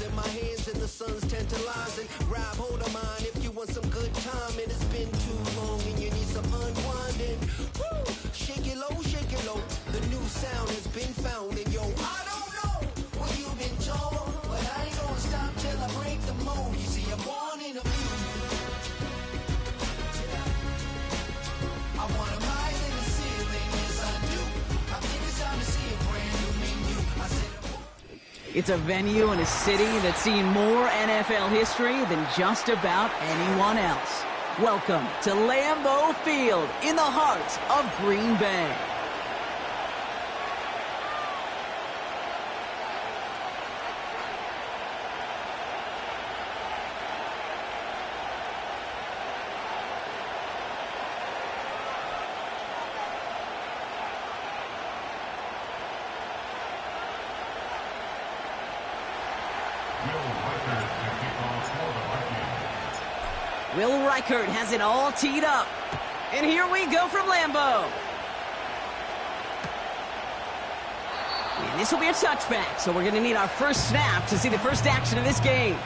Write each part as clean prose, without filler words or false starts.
in my hands and the sun's tantalizing. Grab hold of mine if you want some good time. It has been too long and you need some unwinding. Woo! Shake it low, the new sound has been found. And yo, I don't know what you've been told, but I ain't gonna stop till I break the mold. You see, I'm born in a few. I want a rise in the ceiling, yes I do. I think it's time to see a brand new menu. I said, it's a venue and a city that's seen more NFL history than just about anyone else. Welcome to Lambeau Field in the heart of Green Bay. Will Reichert has it all teed up. And here we go from Lambeau. And this will be a touchback, so we're going to need our first snap to see the first action of this game.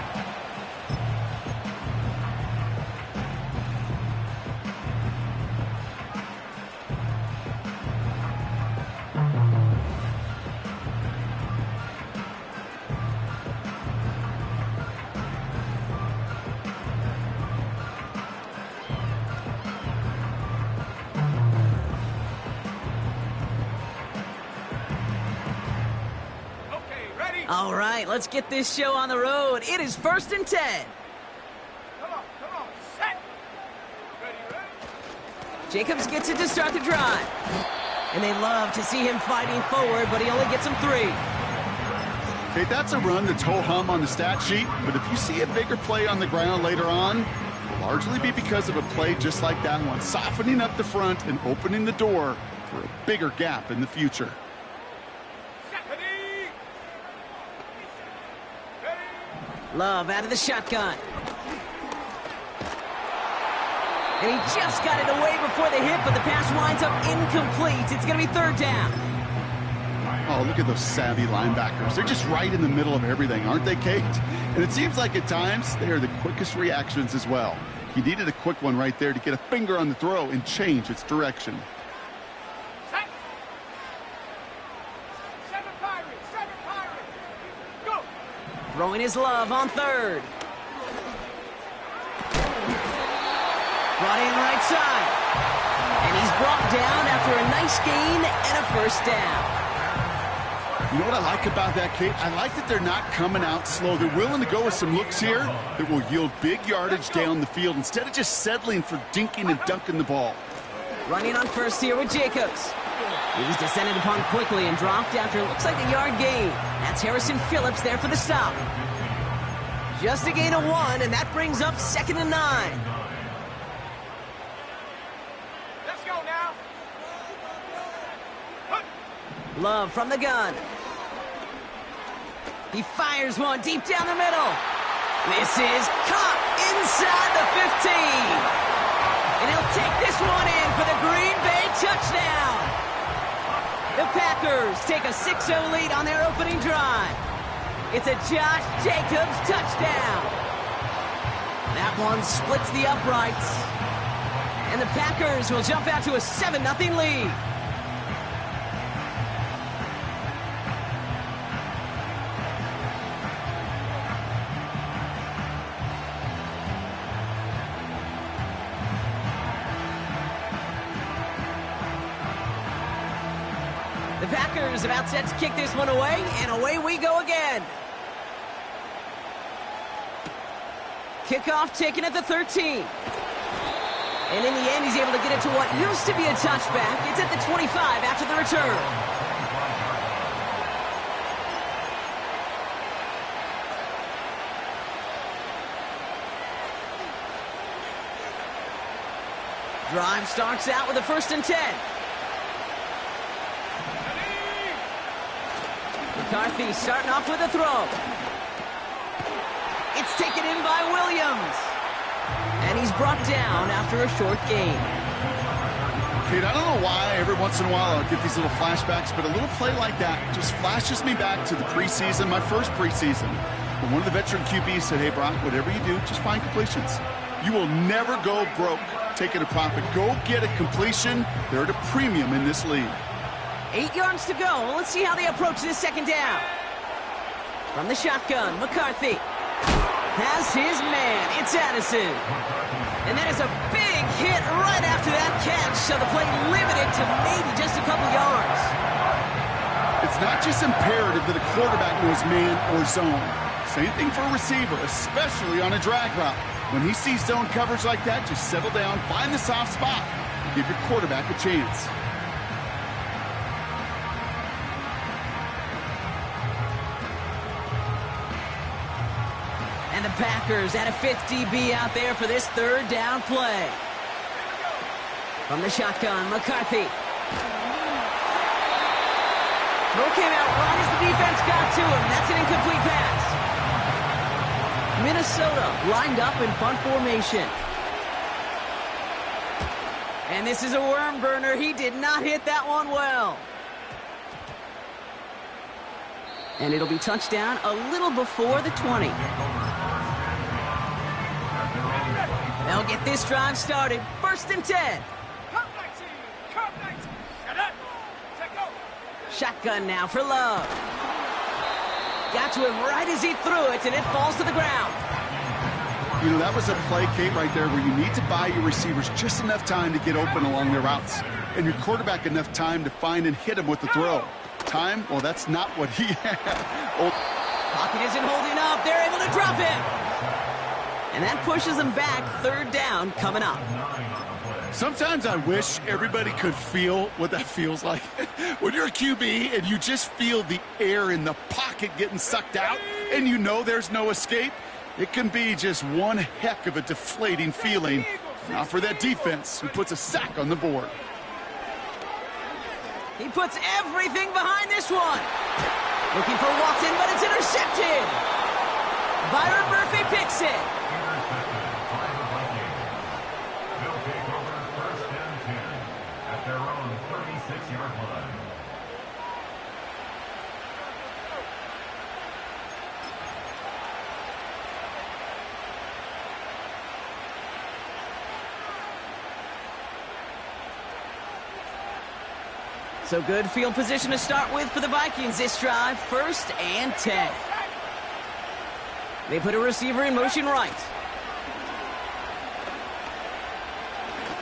All right, let's get this show on the road. It is 1st and 10. Come on, set. Ready? Jacobs gets it to start the drive. And they love to see him fighting forward, but he only gets him 3. Okay, that's a run that's ho-hum on the stat sheet, but if you see a bigger play on the ground later on, it'll largely be because of a play just like that one, softening up the front and opening the door for a bigger gap in the future. Love out of the shotgun. And he just got it away before the hit, but the pass winds up incomplete. It's going to be 3rd down. Oh, look at those savvy linebackers. They're just right in the middle of everything, aren't they, Kate? And it seems like at times they are the quickest reactions as well. He needed a quick one right there to get a finger on the throw and change its direction. Throwing his love on 3rd. Brought in right side. And he's brought down after a nice gain and a 1st down. You know what I like about that, Kate? I like that they're not coming out slow. They're willing to go with some looks here that will yield big yardage down the field instead of just settling for dinking and dunking the ball. Running on 1st here with Jacobs. He was descended upon quickly and dropped after looks like a yard gain. That's Harrison Phillips there for the stop. Just a gain of 1, and that brings up 2nd and 9. Let's go now. Love from the gun. He fires one deep down the middle. This is caught inside the 15. And he'll take this one in for the Green Bay touchdown. The Packers take a 6-0 lead on their opening drive. It's a Josh Jacobs touchdown. That one splits the uprights. And the Packers will jump out to a 7-0 lead. The Packers about set to kick this one away, and away we go again. Kickoff taken at the 13. And in the end, he's able to get it to what used to be a touchback. It's at the 25 after the return. Drive starts out with a 1st and 10. McCarthy starting off with a throw. It's taken in by Williams. And he's brought down after a short gain. Kate, I don't know why every once in a while I'll get these little flashbacks, but a little play like that just flashes me back to the preseason, my first preseason. But one of the veteran QBs said, hey, Brock, whatever you do, just find completions. You will never go broke taking a profit. Go get a completion. They're at a premium in this league. 8 yards to go. Let's see how they approach this second down. From the shotgun, McCarthy has his man. It's Addison. And that is a big hit right after that catch, so the play limited to maybe just a couple yards. It's not just imperative that a quarterback knows man or zone. Same thing for a receiver, especially on a drag route. When he sees zone coverage like that, just settle down, find the soft spot, and give your quarterback a chance. And the Packers at a 50-B out there for this third down play. From the shotgun, McCarthy. Throw came out right as the defense got to him. That's an incomplete pass. Minnesota lined up in punt formation. And this is a worm burner. He did not hit that one well. And it'll be touchdown a little before the 20. They'll get this drive started. 1st and 10. Shotgun now for Love. Got to him right as he threw it, and it falls to the ground. You know, that was a play, Kate, right there where you need to buy your receivers just enough time to get open along their routes. And your quarterback enough time to find and hit him with the throw. Time? Well, that's not what he had. Oh. Pocket isn't holding up. They're able to drop it. And that pushes them back. 3rd down coming up. Sometimes I wish everybody could feel what that feels like. When you're a QB and you just feel the air in the pocket getting sucked out and you know there's no escape, it can be just one heck of a deflating feeling. Not for that defense who puts a sack on the board. He puts everything behind this one. Looking for Watson, but it's intercepted. Byron Murphy picks it. So good field position to start with for the Vikings this drive. 1st and 10. They put a receiver in motion right.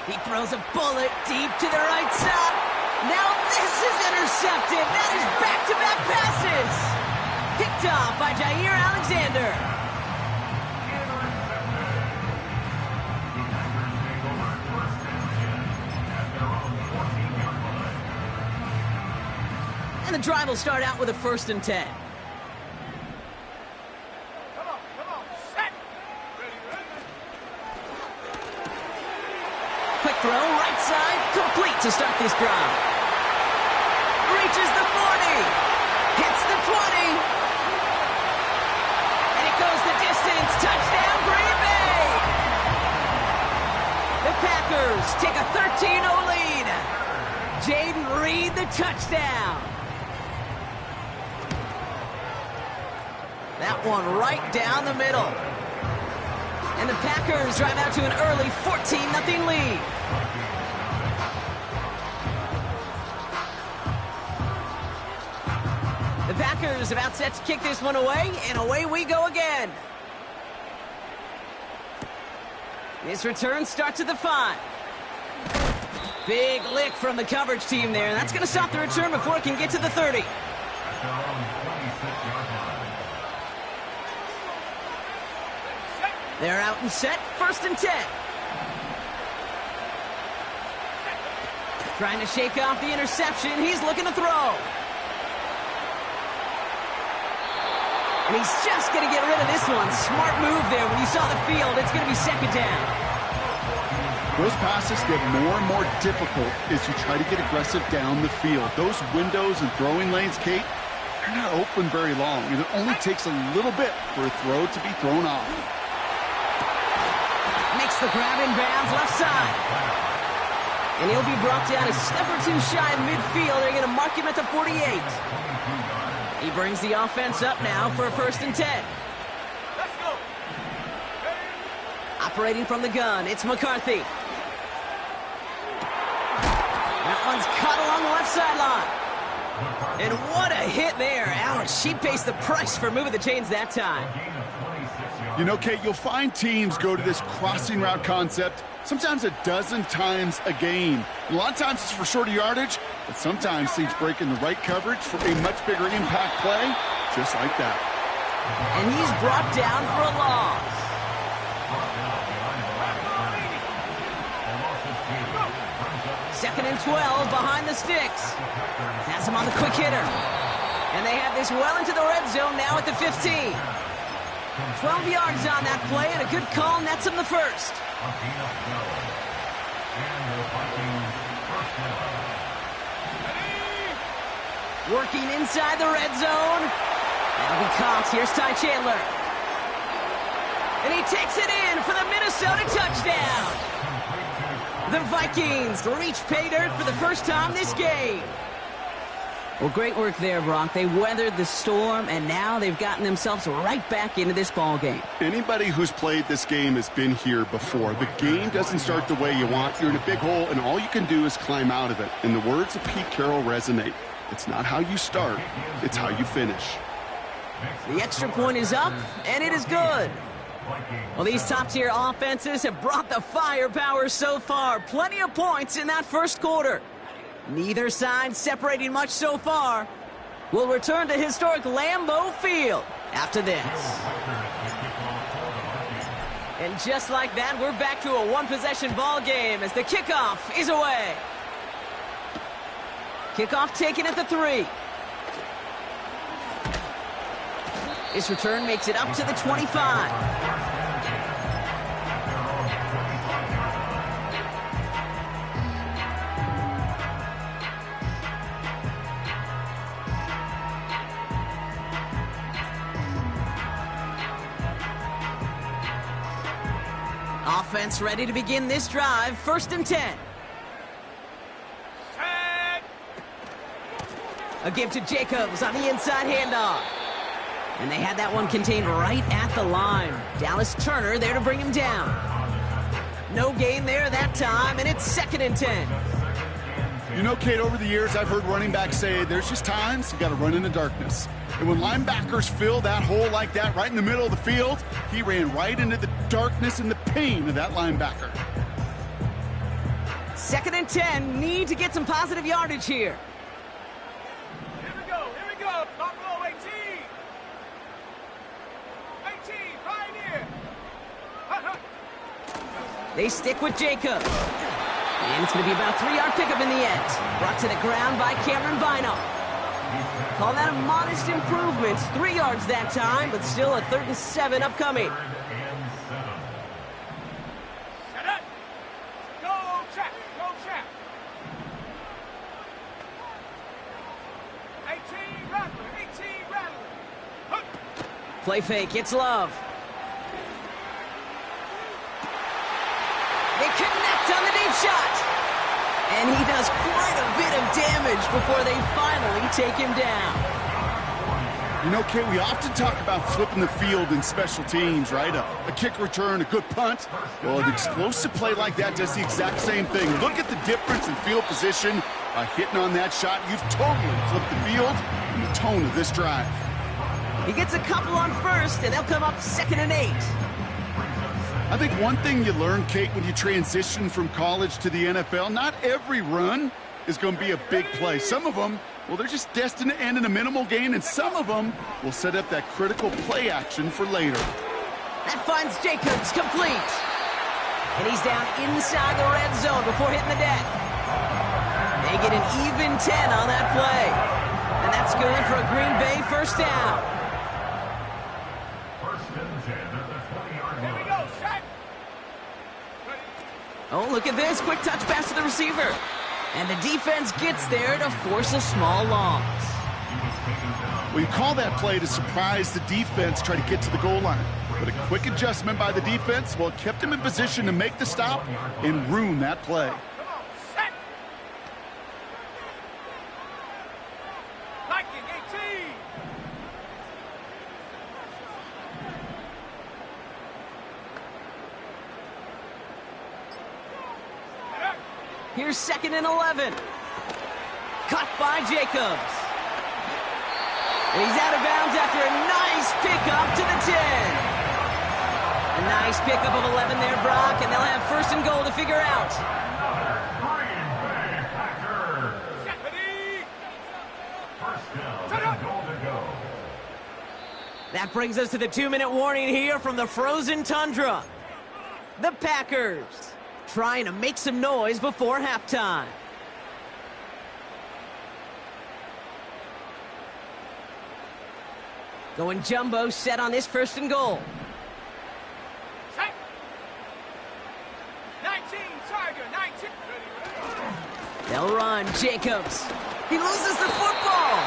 He throws a bullet deep to the right side. Now this is intercepted. That is back-to-back passes. Picked off by Jair Alexander. And the drive will start out with a 1st and 10. Come on, set. Ready. Quick throw, right side, complete to start this drive. Reaches the 40. Hits the 20. And it goes the distance. Touchdown, Green Bay. The Packers take a 13-0 lead. Jaden Reed, the touchdown. That one right down the middle. And the Packers drive out to an early 14-0 lead. The Packers about set to kick this one away, and away we go again. This return starts at the 5. Big lick from the coverage team there, and that's going to stop the return before it can get to the 30. They're out and set. 1st and 10. Trying to shake off the interception. He's looking to throw. And he's just going to get rid of this one. Smart move there. When you saw the field, it's going to be 2nd down. Those passes get more and more difficult as you try to get aggressive down the field. Those windows and throwing lanes, Kate, they're not open very long. And it only takes a little bit for a throw to be thrown off. Makes the grab in bounds left side. And he'll be brought down a step or two shy of midfield. They're going to mark him at the 48. He brings the offense up now for a 1st and 10. Let's go. Operating from the gun, it's McCarthy. That one's caught along the left sideline. And what a hit there. Ouch, she pays the price for moving the chains that time. You know, Kate, you'll find teams go to this crossing route concept sometimes a dozen times a game. A lot of times it's for shorter yardage, but sometimes teams break in the right coverage for a much bigger impact play, just like that. And he's brought down for a loss. Second and 12 behind the sticks. Has him on the quick hitter. And they have this well into the red zone now at the 15. 12 yards on that play, and a good call nets him the first. Working inside the red zone. That'll be Cox. Here's Ty Chandler. And he takes it in for the Minnesota touchdown. The Vikings reach pay dirt for the first time this game. Well, great work there, Brock. They weathered the storm, and now they've gotten themselves right back into this ball game. Anybody who's played this game has been here before. The game doesn't start the way you want. You're in a big hole, and all you can do is climb out of it. And the words of Pete Carroll resonate. It's not how you start, it's how you finish. The extra point is up, and it is good. Well, these top-tier offenses have brought the firepower so far. Plenty of points in that first quarter. Neither side separating much so far. We'll return to historic Lambeau Field after this. And just like that, we're back to a one-possession ball game as the kickoff is away. Kickoff taken at the 3. This return makes it up to the 25. Offense ready to begin this drive. First and 10. A give to Jacobs on the inside handoff. And they had that one contained right at the line. Dallas Turner there to bring him down. No gain there that time, and it's second and 10. You know, Kate, over the years, I've heard running backs say there's just times you got to run in the darkness. And when linebackers fill that hole like that right in the middle of the field, he ran right into the darkness and the pain of that linebacker. Second and 10, need to get some positive yardage here. Here we go, not below 18. 18, right here. They stick with Jacobs. And it's going to be about a 3-yard pickup in the end. Brought to the ground by Cameron Bynum. Call that a modest improvement. 3 yards that time, but still a 3rd and 7 upcoming. Set up. Go check. 18 Rattler. Play fake, it's Love. They connect on the deep shot. And he does quite a bit of damage before they finally take him down. You know, Kate, we often talk about flipping the field in special teams, right? A kick return, a good punt. Well, an explosive play like that does the exact same thing. Look at the difference in field position. By hitting on that shot, you've totally flipped the field and the tone of this drive. He gets a couple on first, and they'll come up 2nd and 8. I think one thing you learn, Kate, when you transition from college to the NFL, not every run is going to be a big play. Some of them, well, they're just destined to end in a minimal gain, and some of them will set up that critical play action for later. That finds Jacobs complete. And he's down inside the red zone before hitting the deck. They get an even 10 on that play. And that's good for a Green Bay first down. Oh, look at this. Quick touch pass to the receiver. And the defense gets there to force a small loss. Well, you call that play to surprise the defense, try to get to the goal line. But a quick adjustment by the defense, well, it kept him in position to make the stop and ruin that play. Come on, set. Viking 18. Here's 2nd and 11. Caught by Jacobs. And he's out of bounds after a nice pickup to the 10. A nice pickup of 11 there, Brock, and they'll have 1st and goal to figure out. That brings us to the 2-minute warning here from the frozen tundra. The Packers trying to make some noise before halftime. Going jumbo set on this 1st and goal. 19, Tiger, 19. They'll run. Jacobs. He loses the football.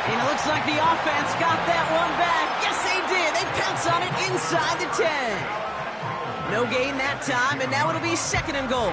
And it looks like the offense got that one back. Yes, they did. They pounce on it inside the 10. No gain that time, and now it'll be 2nd and goal.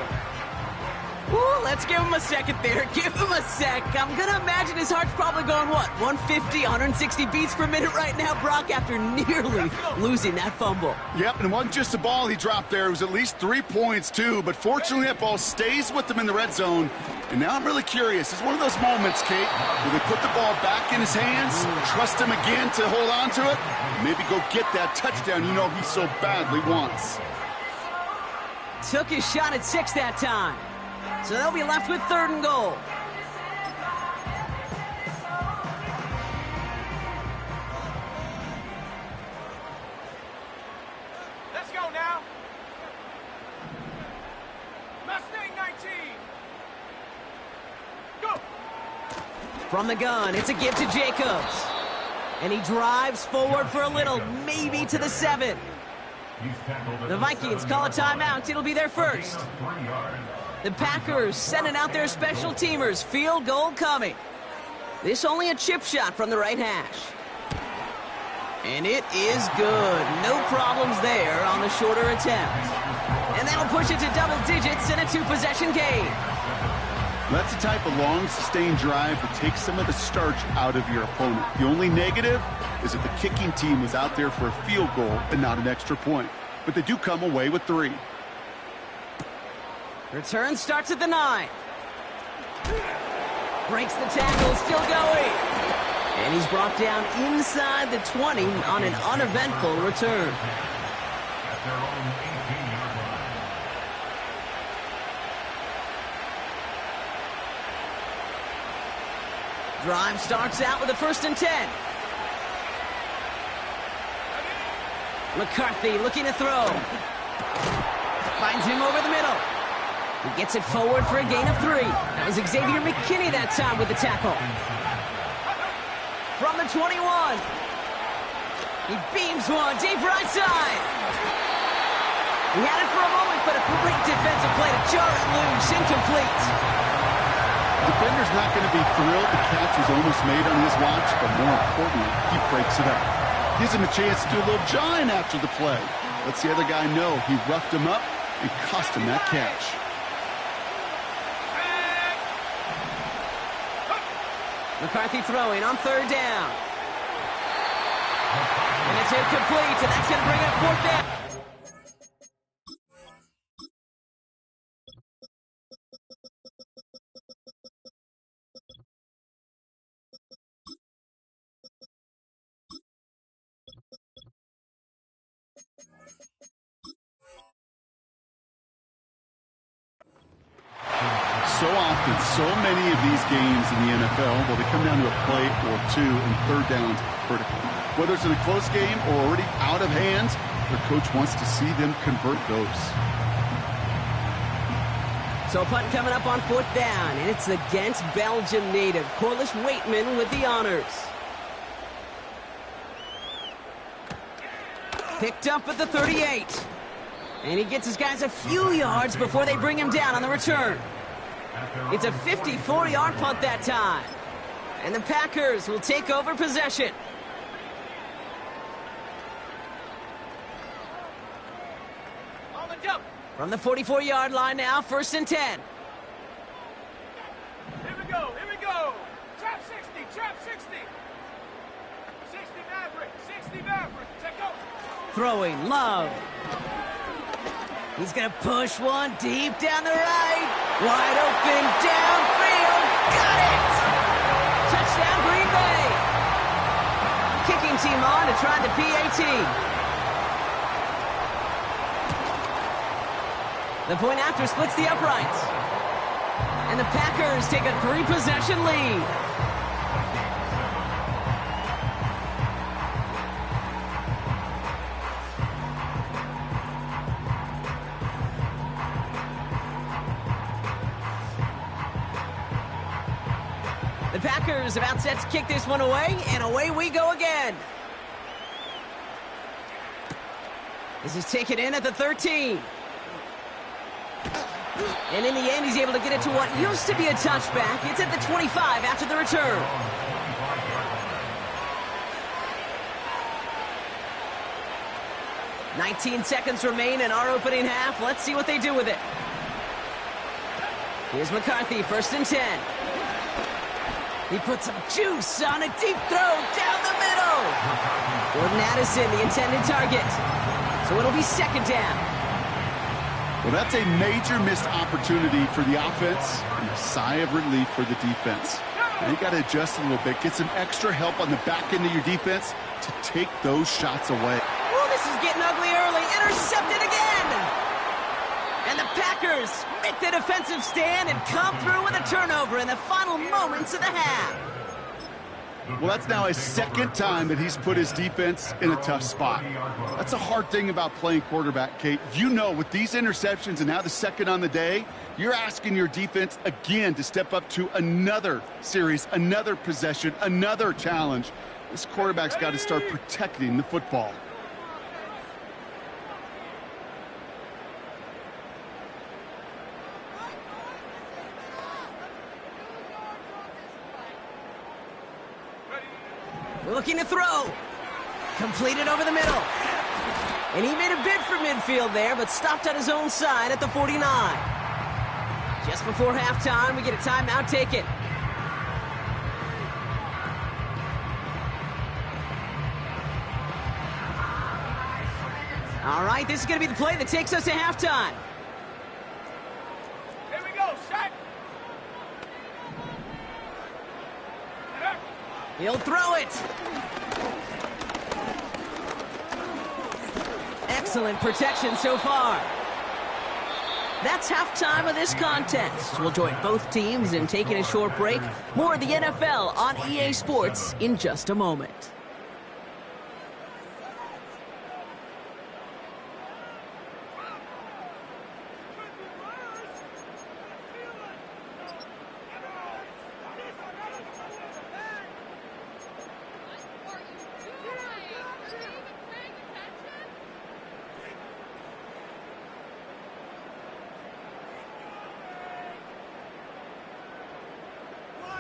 Ooh, let's give him a second there. Give him a sec. I'm going to imagine his heart's probably going, what, 150, 160 beats per minute right now, Brock, after nearly losing that fumble. Yep, and it wasn't just a ball he dropped there. It was at least 3 points, too. But fortunately, that ball stays with him in the red zone. And now I'm really curious. It's one of those moments, Kate, where they put the ball back in his hands, trust him again to hold on to it, and maybe go get that touchdown you know he so badly wants. Took his shot at 6 that time. So they'll be left with 3rd and goal. Let's go now. Mustang 19. Go. From the gun, it's a give to Jacobs. And he drives forward for a little, maybe to the 7. The Vikings call a timeout. It'll be their 1st. The Packers sending out their special teamers. Field goal coming. This only a chip shot from the right hash. And it is good. No problems there on the shorter attempt. And that'll push it to double digits in a 2-possession game. That's the type of long, sustained drive that takes some of the starch out of your opponent. The only negative is that the kicking team was out there for a field goal and not an extra point. But they do come away with 3. Return starts at the 9. Breaks the tackle, still going. And he's brought down inside the 20 on an uneventful return. Drive starts out with a 1st and 10. McCarthy looking to throw. Finds him over the middle. He gets it forward for a gain of 3. That was Xavier McKinney that time with the tackle. From the 21. He beams one deep right side. He had it for a moment, but a great defensive play to jar it loose. Incomplete. The defender's not going to be thrilled the catch was almost made on his watch, but more importantly, he breaks it up. Gives him a chance to do a little jawing after the play. Lets the other guy know he roughed him up and cost him that catch. McCarthy throwing on 3rd down. And it's incomplete, and that's going to bring up 4th down. So often, so many of these games in the NFL, well, they come down to a play or 2 and 3rd downs vertically. Whether it's in a close game or already out of hand, the coach wants to see them convert those. So a punt coming up on 4th down, and it's against Belgium native Corliss Waitman with the honors. Picked up at the 38. And he gets his guys a few yards before they bring him down on the return. It's a 54-yard punt that time. And the Packers will take over possession. On the jump. From the 44-yard line now, 1st and 10. Here we go. Here we go. Trap 60. Trap 60. 60 Maverick. 60 Maverick. Take go. Throwing, Love. He's going to push one deep down the right. Wide open, downfield, got it! Touchdown, Green Bay! Kicking team on to try the PAT. The point after splits the uprights. And the Packers take a 3-possession lead. The Packers about set to kick this one away, and away we go again. This is taken in at the 13. And in the end, he's able to get it to what used to be a touchback. It's at the 25 after the return. "19 seconds remain in our opening half. Let's see what they do with it. Here's McCarthy, 1st and 10. He puts some juice on a deep throw down the middle. Jordan Addison, the intended target. So it'll be 2nd down. Well, that's a major missed opportunity for the offense and a sigh of relief for the defense. Now you got to adjust a little bit, get some extra help on the back end of your defense to take those shots away. Oh, this is getting ugly early. Intercepted again. And the Packers make the defensive stand and come through with a turnover in the final moments of the half. Well, that's now his 2nd time that he's put his defense in a tough spot. That's a hard thing about playing quarterback, Kate. You know, with these interceptions and now the 2nd on the day, you're asking your defense again to step up to another series, another possession, another challenge. This quarterback's got to start protecting the football. Looking to throw. Completed over the middle. And he made a bid for midfield there, but stopped on his own side at the 49. Just before halftime, we get a timeout taken. All right, this is going to be the play that takes us to halftime. Here we go, set. He'll throw it. Excellent protection so far. That's halftime of this contest. We'll join both teams in taking a short break. More of the NFL on EA Sports in just a moment.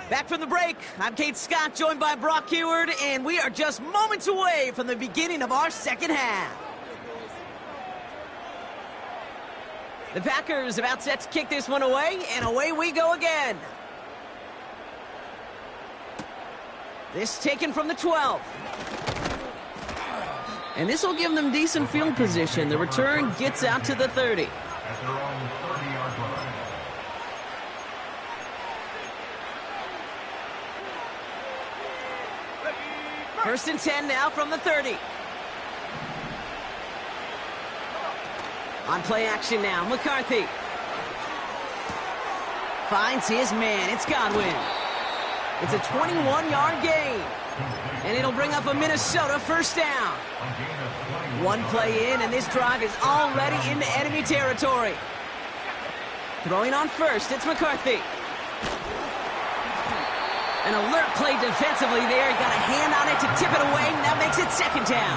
Back from the break, I'm Kate Scott, joined by Brock Heward, and we are just moments away from the beginning of our 2nd half. The Packers about set to kick this one away, and away we go again. This taken from the 12. And this will give them decent field position. The return gets out to the 30. 1st and 10 now from the 30. On play action now, McCarthy. Finds his man, it's Godwin. It's a 21-yard gain. And it'll bring up a Minnesota 1st down. One play in, and this drive is already into enemy territory. Throwing on 1st, it's McCarthy. An alert play defensively there. He got a hand on it to tip it away, and that makes it 2nd down.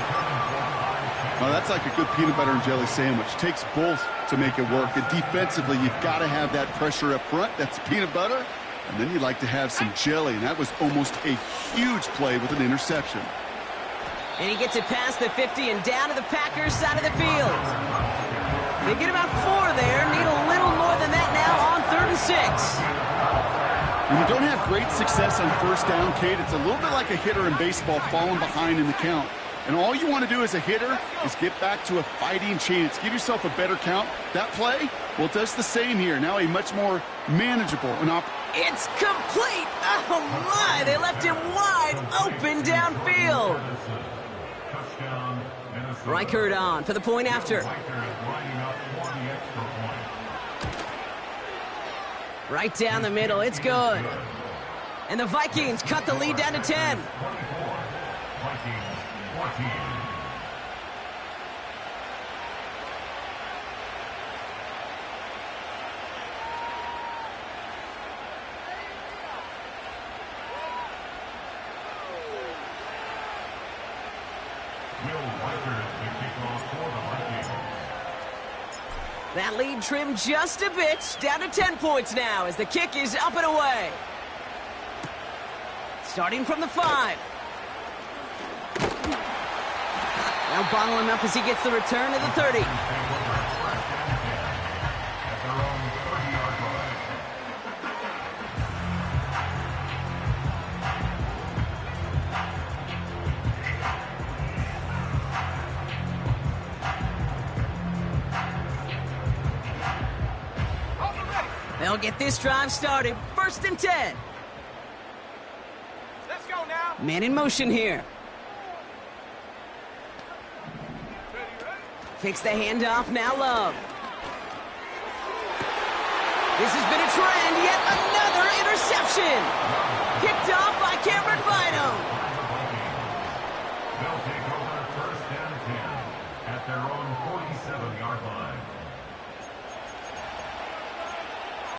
Well, that's like a good peanut butter and jelly sandwich. Takes both to make it work. And defensively, you've got to have that pressure up front. That's peanut butter. And then you'd like to have some jelly. And that was almost a huge play with an interception. And he gets it past the 50 and down to the Packers side of the field. They get about 4 there. Need a little more than that now on 3rd and 6. When you don't have great success on 1st down, Kate, it's a little bit like a hitter in baseball falling behind in the count. And all you want to do as a hitter is get back to a fighting chance. Give yourself a better count. That play, well, it does the same here. Now a much more manageable and it's complete! Oh, my! They left him wide open downfield. Reichert on for the point after. Right down the middle. It's good. And the Vikings cut the lead down to 10. That lead trimmed just a bit, down to 10 points now as the kick is up and away. Starting from the 5. Now bottle him up as he gets the return to the 30. They'll get this drive started. 1st and 10. Let's go now. Man in motion here. Fakes the handoff, now Love. This has been a trend, yet another interception. Picked off by Cameron Bynum. They'll take over 1st and 10 at their own